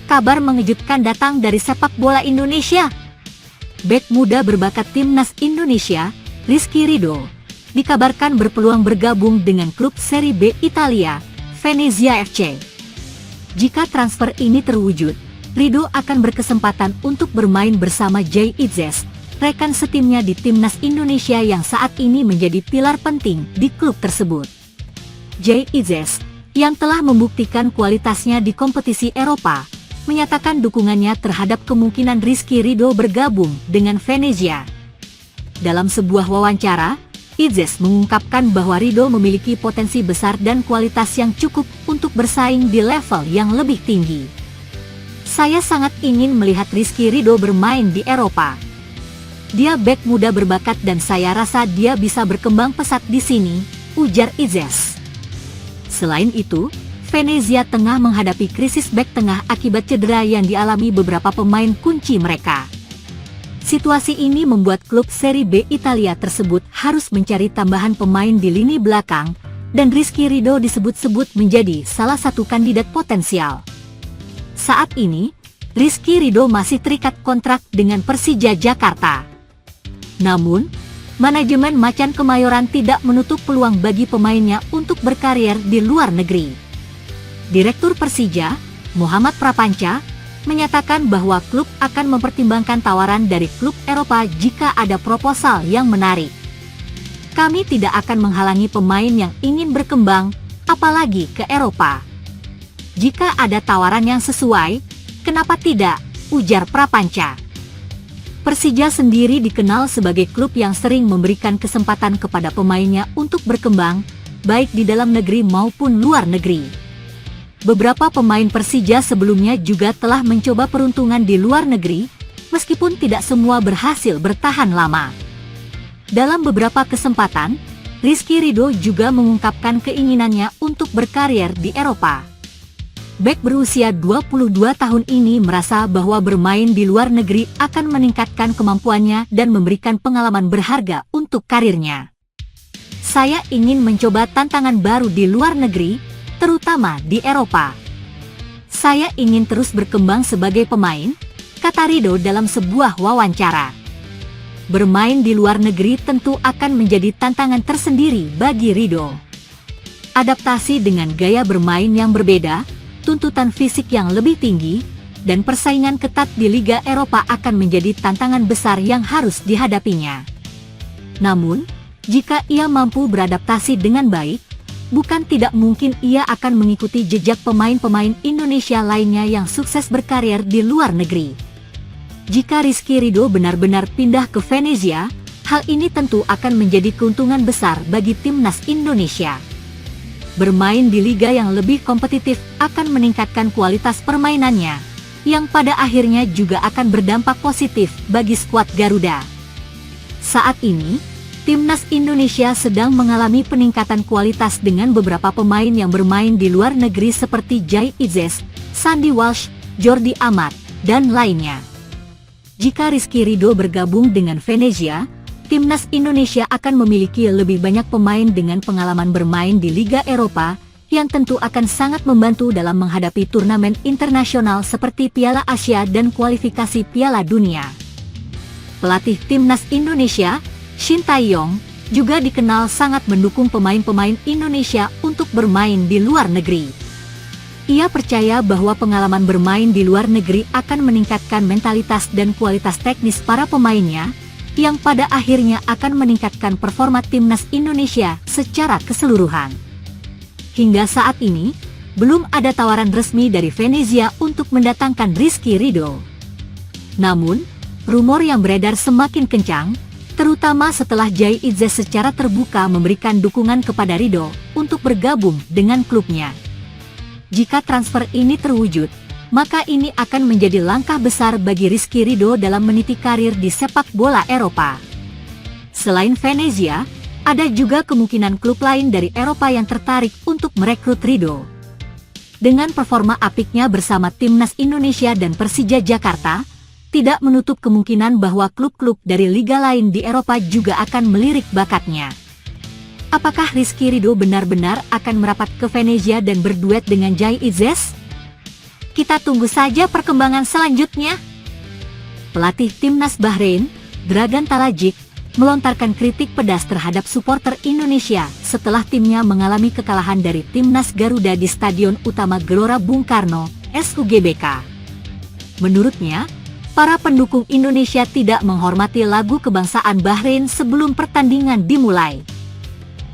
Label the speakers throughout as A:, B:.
A: kabar mengejutkan datang dari sepak bola Indonesia. Bek muda berbakat timnas Indonesia, Rizky Ridho, dikabarkan berpeluang bergabung dengan klub Serie B Italia, Venezia FC. Jika transfer ini terwujud, Ridho akan berkesempatan untuk bermain bersama Jay Itzes, rekan setimnya di timnas Indonesia yang saat ini menjadi pilar penting di klub tersebut. Jay Itzes, yang telah membuktikan kualitasnya di kompetisi Eropa, menyatakan dukungannya terhadap kemungkinan Rizky Ridho bergabung dengan Venezia. Dalam sebuah wawancara, Itzes mengungkapkan bahwa Ridho memiliki potensi besar dan kualitas yang cukup untuk bersaing di level yang lebih tinggi. Saya sangat ingin melihat Rizky Ridho bermain di Eropa. Dia bek muda berbakat dan saya rasa dia bisa berkembang pesat di sini, ujar Itzes. Selain itu, Venezia tengah menghadapi krisis bek tengah akibat cedera yang dialami beberapa pemain kunci mereka. Situasi ini membuat klub Serie B Italia tersebut harus mencari tambahan pemain di lini belakang, dan Rizky Ridho disebut-sebut menjadi salah satu kandidat potensial. Saat ini, Rizky Ridho masih terikat kontrak dengan Persija Jakarta. Namun, manajemen Macan Kemayoran tidak menutup peluang bagi pemainnya untuk berkarier di luar negeri. Direktur Persija, Muhammad Prapanca, menyatakan bahwa klub akan mempertimbangkan tawaran dari klub Eropa jika ada proposal yang menarik. Kami tidak akan menghalangi pemain yang ingin berkembang, apalagi ke Eropa. Jika ada tawaran yang sesuai, kenapa tidak, ujar Prapanca. Persija sendiri dikenal sebagai klub yang sering memberikan kesempatan kepada pemainnya untuk berkembang, baik di dalam negeri maupun luar negeri. Beberapa pemain Persija sebelumnya juga telah mencoba peruntungan di luar negeri, meskipun tidak semua berhasil bertahan lama. Dalam beberapa kesempatan, Rizky Ridho juga mengungkapkan keinginannya untuk berkarier di Eropa. Bek berusia 22 tahun ini merasa bahwa bermain di luar negeri akan meningkatkan kemampuannya dan memberikan pengalaman berharga untuk karirnya. Saya ingin mencoba tantangan baru di luar negeri, terutama di Eropa. Saya ingin terus berkembang sebagai pemain, kata Ridho dalam sebuah wawancara. Bermain di luar negeri tentu akan menjadi tantangan tersendiri bagi Ridho. Adaptasi dengan gaya bermain yang berbeda, tuntutan fisik yang lebih tinggi, dan persaingan ketat di Liga Eropa akan menjadi tantangan besar yang harus dihadapinya. Namun, jika ia mampu beradaptasi dengan baik, bukan tidak mungkin ia akan mengikuti jejak pemain-pemain Indonesia lainnya yang sukses berkarier di luar negeri. Jika Rizky Ridho benar-benar pindah ke Venezia, hal ini tentu akan menjadi keuntungan besar bagi timnas Indonesia. Bermain di liga yang lebih kompetitif akan meningkatkan kualitas permainannya, yang pada akhirnya juga akan berdampak positif bagi skuad Garuda. Saat ini, timnas Indonesia sedang mengalami peningkatan kualitas dengan beberapa pemain yang bermain di luar negeri seperti Jay Itzes, Sandy Walsh, Jordi Amat, dan lainnya. Jika Rizky Ridho bergabung dengan Venezia, timnas Indonesia akan memiliki lebih banyak pemain dengan pengalaman bermain di Liga Eropa, yang tentu akan sangat membantu dalam menghadapi turnamen internasional seperti Piala Asia dan kualifikasi Piala Dunia. Pelatih timnas Indonesia, Shin Tae-yong, juga dikenal sangat mendukung pemain-pemain Indonesia untuk bermain di luar negeri. Ia percaya bahwa pengalaman bermain di luar negeri akan meningkatkan mentalitas dan kualitas teknis para pemainnya, yang pada akhirnya akan meningkatkan performa timnas Indonesia secara keseluruhan. Hingga saat ini, belum ada tawaran resmi dari Venezia untuk mendatangkan Rizky Ridho. Namun, rumor yang beredar semakin kencang, terutama setelah Jay Itzes secara terbuka memberikan dukungan kepada Ridho untuk bergabung dengan klubnya. Jika transfer ini terwujud, maka ini akan menjadi langkah besar bagi Rizky Ridho dalam meniti karir di sepak bola Eropa. Selain Venezia, ada juga kemungkinan klub lain dari Eropa yang tertarik untuk merekrut Ridho. Dengan performa apiknya bersama timnas Indonesia dan Persija Jakarta, tidak menutup kemungkinan bahwa klub-klub dari liga lain di Eropa juga akan melirik bakatnya. Apakah Rizky Ridho benar-benar akan merapat ke Venezia dan berduet dengan Jay Itzes? Kita tunggu saja perkembangan selanjutnya. Pelatih timnas Bahrain, Dragan Talajic, melontarkan kritik pedas terhadap supporter Indonesia setelah timnya mengalami kekalahan dari timnas Garuda di Stadion Utama Gelora Bung Karno, SUGBK. Menurutnya, para pendukung Indonesia tidak menghormati lagu kebangsaan Bahrain sebelum pertandingan dimulai.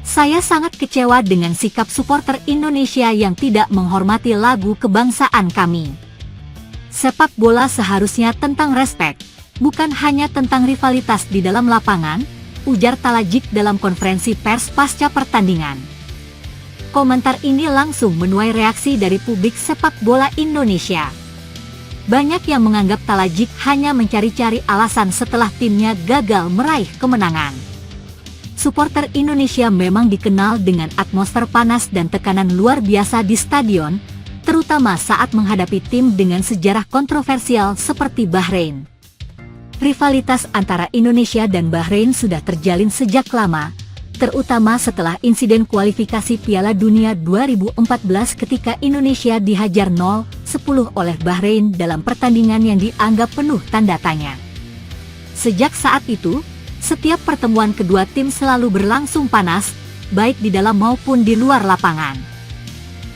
A: Saya sangat kecewa dengan sikap supporter Indonesia yang tidak menghormati lagu kebangsaan kami. Sepak bola seharusnya tentang respek, bukan hanya tentang rivalitas di dalam lapangan, ujar Talajic dalam konferensi pers pasca pertandingan. Komentar ini langsung menuai reaksi dari publik sepak bola Indonesia. Banyak yang menganggap Talajic hanya mencari-cari alasan setelah timnya gagal meraih kemenangan. Supporter Indonesia memang dikenal dengan atmosfer panas dan tekanan luar biasa di stadion, terutama saat menghadapi tim dengan sejarah kontroversial seperti Bahrain. Rivalitas antara Indonesia dan Bahrain sudah terjalin sejak lama, terutama setelah insiden kualifikasi Piala Dunia 2014 ketika Indonesia dihajar 0-10 oleh Bahrain dalam pertandingan yang dianggap penuh tanda tanya. Sejak saat itu, setiap pertemuan kedua tim selalu berlangsung panas, baik di dalam maupun di luar lapangan.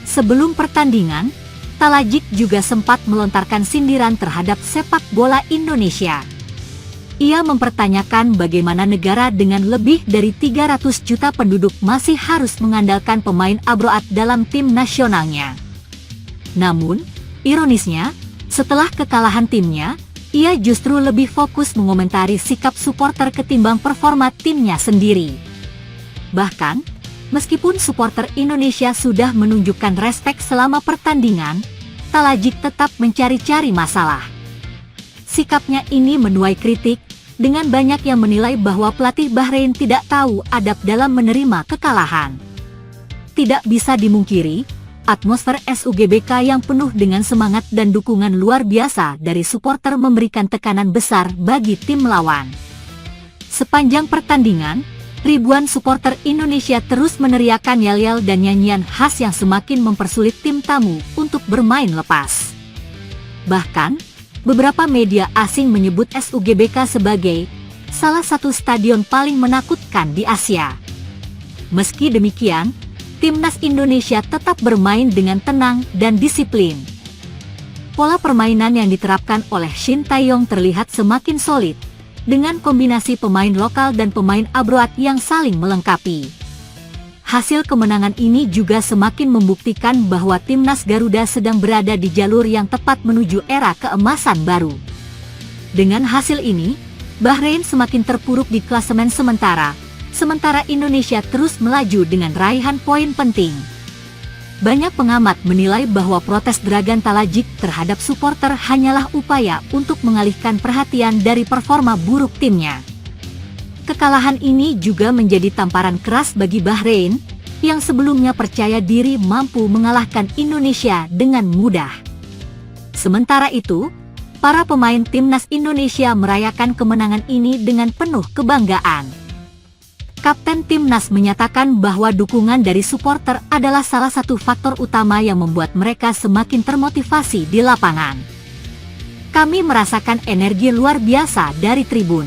A: Sebelum pertandingan, Talajic juga sempat melontarkan sindiran terhadap sepak bola Indonesia. Ia mempertanyakan bagaimana negara dengan lebih dari 300 juta penduduk masih harus mengandalkan pemain abroad dalam tim nasionalnya. Namun, ironisnya, setelah kekalahan timnya, ia justru lebih fokus mengomentari sikap supporter ketimbang performa timnya sendiri. Bahkan, meskipun supporter Indonesia sudah menunjukkan respek selama pertandingan, Talajic tetap mencari-cari masalah. Sikapnya ini menuai kritik, dengan banyak yang menilai bahwa pelatih Bahrain tidak tahu adab dalam menerima kekalahan. Tidak bisa dimungkiri, atmosfer SUGBK yang penuh dengan semangat dan dukungan luar biasa dari supporter memberikan tekanan besar bagi tim lawan. Sepanjang pertandingan, ribuan supporter Indonesia terus meneriakkan yel-yel dan nyanyian khas yang semakin mempersulit tim tamu untuk bermain lepas. Bahkan, beberapa media asing menyebut SUGBK sebagai salah satu stadion paling menakutkan di Asia. Meski demikian, timnas Indonesia tetap bermain dengan tenang dan disiplin. Pola permainan yang diterapkan oleh Shin Tae-yong terlihat semakin solid, dengan kombinasi pemain lokal dan pemain abroad yang saling melengkapi. Hasil kemenangan ini juga semakin membuktikan bahwa timnas Garuda sedang berada di jalur yang tepat menuju era keemasan baru. Dengan hasil ini, Bahrain semakin terpuruk di klasemen sementara Indonesia terus melaju dengan raihan poin penting. Banyak pengamat menilai bahwa protes Dragan Talajic terhadap supporter hanyalah upaya untuk mengalihkan perhatian dari performa buruk timnya. Kekalahan ini juga menjadi tamparan keras bagi Bahrain, yang sebelumnya percaya diri mampu mengalahkan Indonesia dengan mudah. Sementara itu, para pemain timnas Indonesia merayakan kemenangan ini dengan penuh kebanggaan. Kapten timnas menyatakan bahwa dukungan dari supporter adalah salah satu faktor utama yang membuat mereka semakin termotivasi di lapangan. Kami merasakan energi luar biasa dari tribun.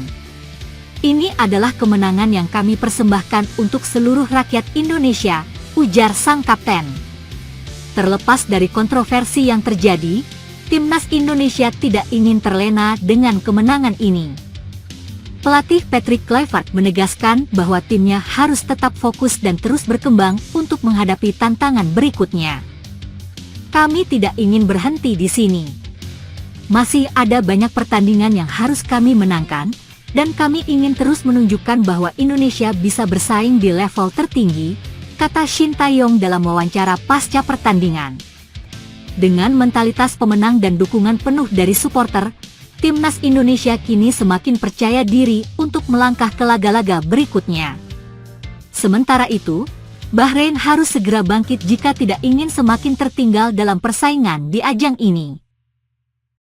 A: Ini adalah kemenangan yang kami persembahkan untuk seluruh rakyat Indonesia, ujar sang kapten. Terlepas dari kontroversi yang terjadi, timnas Indonesia tidak ingin terlena dengan kemenangan ini. Pelatih Patrick Kluivert menegaskan bahwa timnya harus tetap fokus dan terus berkembang untuk menghadapi tantangan berikutnya. Kami tidak ingin berhenti di sini. Masih ada banyak pertandingan yang harus kami menangkan, dan kami ingin terus menunjukkan bahwa Indonesia bisa bersaing di level tertinggi, kata Shin Tae-yong dalam wawancara pasca pertandingan. Dengan mentalitas pemenang dan dukungan penuh dari supporter, timnas Indonesia kini semakin percaya diri untuk melangkah ke laga-laga berikutnya. Sementara itu, Bahrain harus segera bangkit jika tidak ingin semakin tertinggal dalam persaingan di ajang ini.